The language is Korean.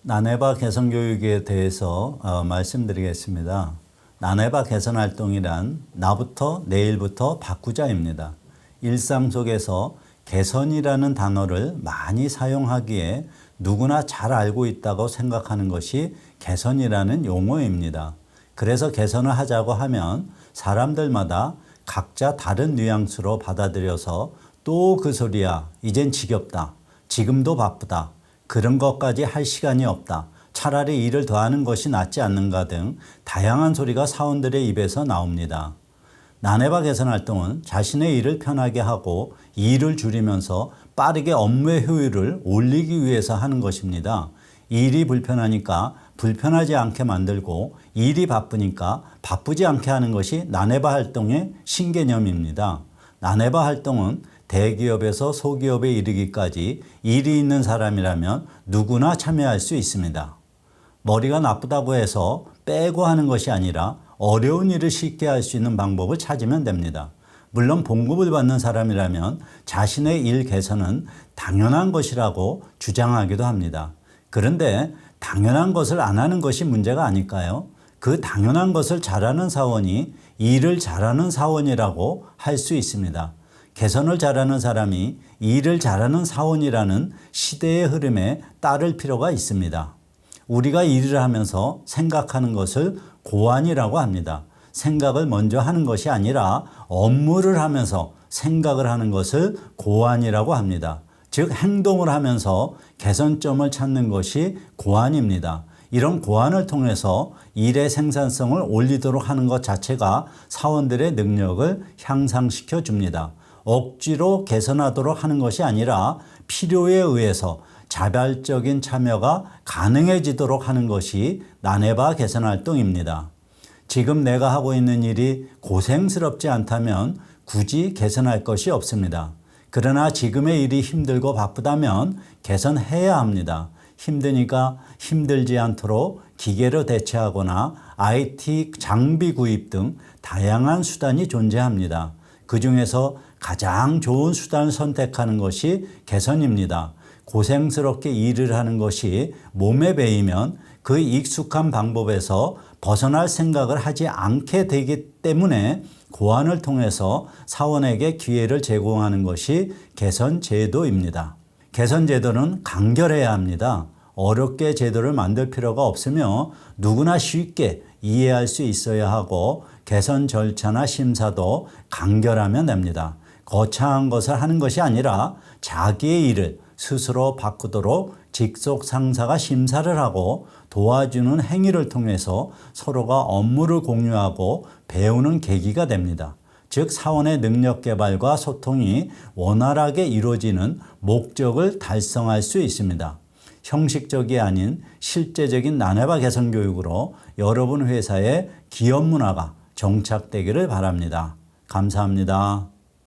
나네바 개선 교육에 대해서 말씀드리겠습니다. 나네바 개선 활동이란 나부터 내일부터 바꾸자입니다. 일상 속에서 개선이라는 단어를 많이 사용하기에 누구나 잘 알고 있다고 생각하는 것이 개선이라는 용어입니다. 그래서 개선을 하자고 하면 사람들마다 각자 다른 뉘앙스로 받아들여서 또 그 소리야, 이젠 지겹다, 지금도 바쁘다, 그런 것까지 할 시간이 없다, 차라리 일을 더 하는 것이 낫지 않는가 등 다양한 소리가 사원들의 입에서 나옵니다. 나네바 개선 활동은 자신의 일을 편하게 하고 일을 줄이면서 빠르게 업무의 효율을 올리기 위해서 하는 것입니다. 일이 불편하니까 불편하지 않게 만들고 일이 바쁘니까 바쁘지 않게 하는 것이 나네바 활동의 신개념입니다. 나네바 활동은 대기업에서 소기업에 이르기까지 일이 있는 사람이라면 누구나 참여할 수 있습니다. 머리가 나쁘다고 해서 빼고 하는 것이 아니라 어려운 일을 쉽게 할 수 있는 방법을 찾으면 됩니다. 물론 봉급을 받는 사람이라면 자신의 일 개선은 당연한 것이라고 주장하기도 합니다. 그런데 당연한 것을 안 하는 것이 문제가 아닐까요? 그 당연한 것을 잘하는 사원이 일을 잘하는 사원이라고 할 수 있습니다. 개선을 잘하는 사람이 일을 잘하는 사원이라는 시대의 흐름에 따를 필요가 있습니다. 우리가 일을 하면서 생각하는 것을 고안이라고 합니다. 생각을 먼저 하는 것이 아니라 업무를 하면서 생각을 하는 것을 고안이라고 합니다. 즉 행동을 하면서 개선점을 찾는 것이 고안입니다. 이런 고안을 통해서 일의 생산성을 올리도록 하는 것 자체가 사원들의 능력을 향상시켜 줍니다. 억지로 개선하도록 하는 것이 아니라 필요에 의해서 자발적인 참여가 가능해지도록 하는 것이 나네바 개선 활동입니다. 지금 내가 하고 있는 일이 고생스럽지 않다면 굳이 개선할 것이 없습니다. 그러나 지금의 일이 힘들고 바쁘다면 개선해야 합니다. 힘드니까 힘들지 않도록 기계로 대체하거나 IT 장비 구입 등 다양한 수단이 존재합니다. 그 중에서 가장 좋은 수단을 선택하는 것이 개선입니다. 고생스럽게 일을 하는 것이 몸에 배이면 그 익숙한 방법에서 벗어날 생각을 하지 않게 되기 때문에 고안을 통해서 사원에게 기회를 제공하는 것이 개선 제도입니다. 개선 제도는 간결해야 합니다. 어렵게 제도를 만들 필요가 없으며 누구나 쉽게 이해할 수 있어야 하고 개선 절차나 심사도 간결하면 됩니다. 거창한 것을 하는 것이 아니라 자기의 일을 스스로 바꾸도록 직속 상사가 심사를 하고 도와주는 행위를 통해서 서로가 업무를 공유하고 배우는 계기가 됩니다. 즉 사원의 능력 개발과 소통이 원활하게 이루어지는 목적을 달성할 수 있습니다. 형식적이 아닌 실제적인 나네바 개선 교육으로 여러분 회사의 기업 문화가 정착되기를 바랍니다. 감사합니다.